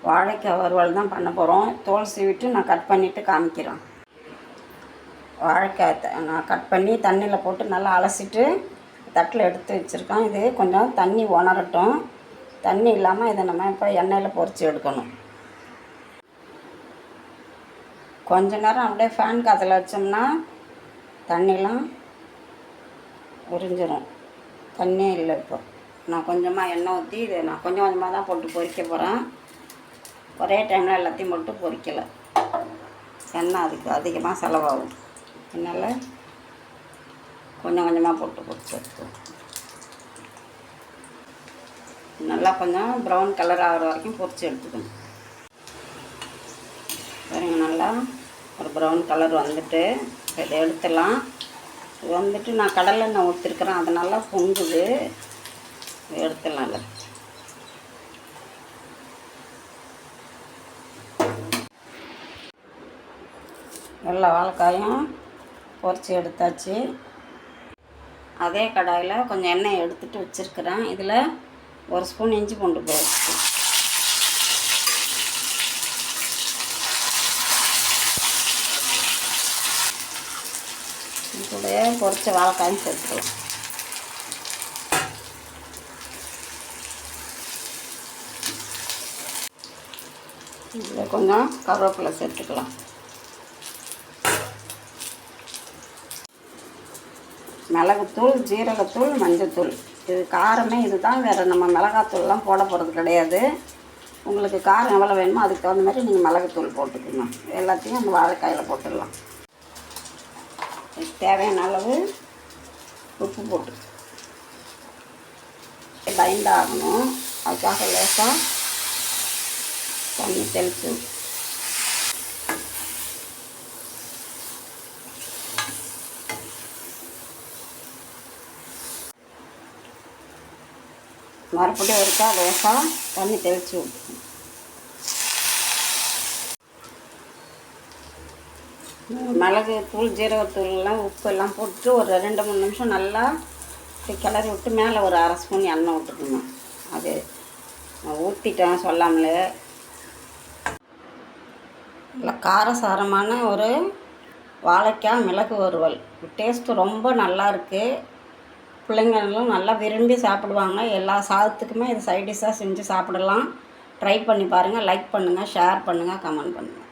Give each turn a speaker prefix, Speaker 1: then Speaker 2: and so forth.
Speaker 1: வாழைக்காய் வறுவல் தான் பண்ண போகிறோம். தோல் சீவிட்டு நான் கட் பண்ணிவிட்டு காமிக்கிறேன். வாழைக்காய் நான் கட் பண்ணி தண்ணியில் போட்டு நல்லா அலசிட்டு தட்டில் எடுத்து வச்சுருக்கேன். இது கொஞ்சம் தண்ணி உணரட்டும். தண்ணி இல்லாமல் இதை நம்ம இப்போ எண்ணெயில் பொரித்து எடுக்கணும். கொஞ்ச நேரம் அப்படியே ஃபேன் காற்றுல வச்சோம்னா தண்ணிலாம் உறிஞ்சிரும். தண்ணியே இல்லை. இப்போ நான் கொஞ்சமாக எண்ணெய் ஊற்றி இதை நான் கொஞ்சம் கொஞ்சமாக தான் போட்டு பொரிக்க போகிறேன். ஒரே டைமில் எல்லாத்தையும் போட்டு பொரிக்கலை. எண்ணெய் அதுக்கு அதிகமாக செலவாகும். அதனால் கொஞ்சம் கொஞ்சமாக போட்டு பொரிச்சு எடுத்துக்கணும். நல்லா கொஞ்சம் ப்ரௌன் கலர் ஆகிற வரைக்கும் பொரிச்சு எடுத்துக்கணும். பாருங்க, நல்லா ஒரு ப்ரௌன் கலர் வந்துட்டு இதை எடுத்துடலாம். இது வந்துட்டு நான் கடலெண்ணெய் ஊற்றிருக்கிறேன், அது நல்லா பொங்குது. எடுத்துடலாம். இல்லை எல்லா வாழைக்காயும் பொரித்து எடுத்தாச்சு. அதே கடாயில் கொஞ்சம் எண்ணெய் எடுத்துகிட்டு வச்சுருக்கிறேன். இதில் ஒரு ஸ்பூன் இஞ்சி பூண்டு பேஸ்ட்டு, கூட பொரிச்ச வாழைக்காயும் சேர்த்துக்கலாம். இதில் கொஞ்சம் கருவேப்பிலை சேர்த்துக்கலாம். மிளகுத்தூள், ஜீரகத்தூள், மஞ்சத்தூள். இது காரமே இது தான். வேறு நம்ம மிளகாத்தூள்லாம் போட போகிறது கிடையாது. உங்களுக்கு காரம் எவ்வளோ வேணுமோ அதுக்கு தகுந்த மாதிரி நீங்கள் மிளகுத்தூள் போட்டுக்கணும். எல்லாத்தையும் அந்த வாழைக்காயில் போட்டுடலாம். தேவையான அளவு உப்பு போட்டு பைண்ட் ஆகணும். அதுக்காக லேசாக தண்ணி தெளித்து மறுபடியும் இருக்கா லேசாக தண்ணி தெளித்து விட்டு மிளகு தூள், ஜீரகத்தூள்லாம் உப்பு எல்லாம் போட்டு ஒரு 2-3 நிமிஷம் நல்லா கிளறி விட்டு மேலே ஒரு அரை ஸ்பூன் எண்ணெய் விட்டுக்கணும். அது நான் ஊற்றிட்டேன் சொல்லாமலே. நல்லா காரசாரமான ஒரு வாழைக்காய் மிளகு வறுவல். டேஸ்ட்டு ரொம்ப நல்லா இருக்குது. பிள்ளைங்களும் நல்லா விரும்பி சாப்பிடுவாங்க. எல்லா சாதத்துக்குமே இது சைட் டிஷ்ஷாக செஞ்சு சாப்பிடலாம். ட்ரை பண்ணி பாருங்கள். லைக் பண்ணுங்கள், ஷேர் பண்ணுங்கள், கமெண்ட் பண்ணுங்கள்.